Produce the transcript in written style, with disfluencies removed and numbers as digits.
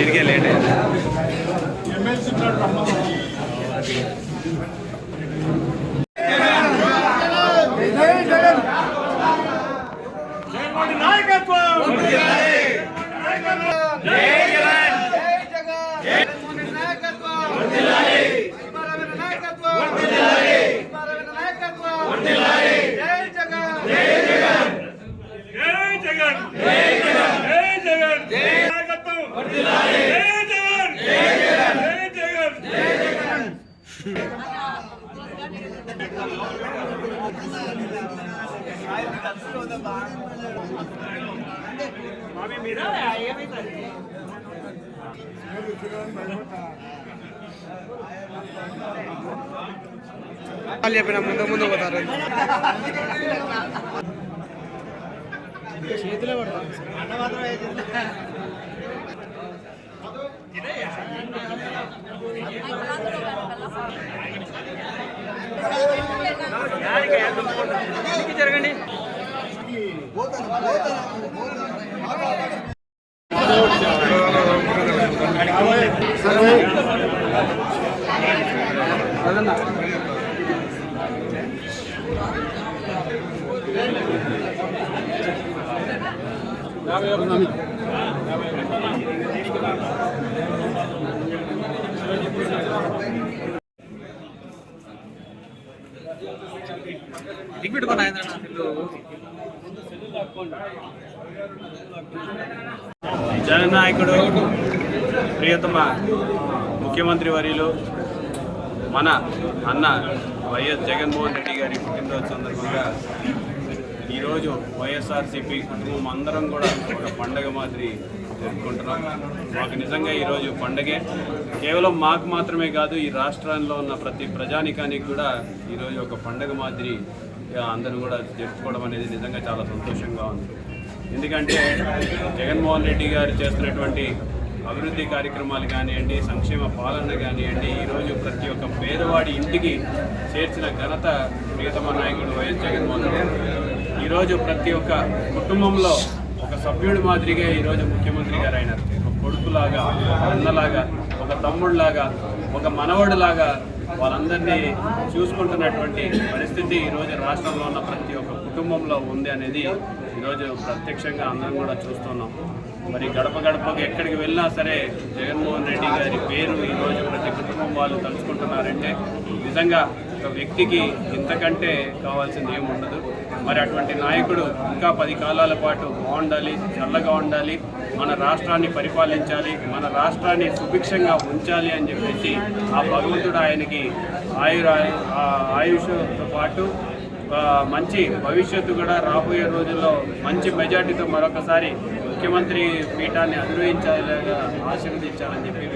ఇరిగే late చెప్పిన ముందు ముందు పోతారు చేతిలో పడతారు జరగండి జననాయకుడు ప్రియతమ ముఖ్యమంత్రి వర్యులు మన అన్న వైఎస్ జగన్మోహన్ రెడ్డి గారి పుట్టినరోజు సందర్భంగా ఈరోజు వైఎస్ఆర్సీపీ కుటుంబం అందరం కూడా ఒక పండగ మాదిరి జరుపుకుంటున్నాం. మాకు నిజంగా ఈరోజు పండగే. కేవలం మాకు మాత్రమే కాదు, ఈ రాష్ట్రంలో ఉన్న ప్రతి ప్రజానికానికి కూడా ఈరోజు ఒక పండగ మాదిరి అందరూ కూడా జరుపుకోవడం అనేది నిజంగా చాలా సంతోషంగా ఉంది. ఎందుకంటే జగన్మోహన్ రెడ్డి గారు చేస్తున్నటువంటి అభివృద్ధి కార్యక్రమాలు కానివ్వండి, సంక్షేమ పాలన కానివ్వండి, ఈరోజు ప్రతి ఒక్క పేదవాడి ఇంటికి చేర్చిన ఘనత ప్రియతమ నాయకుడు వైఎస్ జగన్మోహన్ రెడ్డి. ఈరోజు ప్రతి ఒక్క కుటుంబంలో ఒక సభ్యుడి మాదిరిగా ఈరోజు ముఖ్యమంత్రి గారు అయినారు. ఒక కొడుకులాగా, ఒక అన్నలాగా, ఒక తమ్ముడిలాగా, ఒక మనవడిలాగా వాళ్ళందరినీ చూసుకుంటున్నటువంటి పరిస్థితి ఈరోజు రాష్ట్రంలో ఉన్న ప్రతి ఒక్క కుటుంబంలో ఉంది అనేది ఈరోజు ప్రత్యక్షంగా అందరం కూడా చూస్తున్నాం. మరి గడప గడపకి ఎక్కడికి వెళ్ళినా సరే జగన్మోహన్ రెడ్డి గారి పేరు ఈరోజు ప్రతి కుటుంబం వాళ్ళు తలుచుకుంటున్నారంటే నిజంగా ఒక వ్యక్తికి ఇంతకంటే కావాల్సింది ఏముండదు. మరి అటువంటి నాయకుడు ఇంకా 10 కాలాల పాటు బాగుండాలి, చల్లగా ఉండాలి, మన రాష్ట్రాన్ని పరిపాలించాలి, మన రాష్ట్రాన్ని సుభిక్షంగా ఉంచాలి అని చెప్పేసి ఆ భగవంతుడు ఆయనకి ఆయుష్తో పాటు మంచి భవిష్యత్తు కూడా రాబోయే రోజుల్లో మంచి మెజార్టీతో మరొకసారి ముఖ్యమంత్రి పీఠాన్ని అధిరోహించాలని ఆశీర్వదించాలని చెప్పి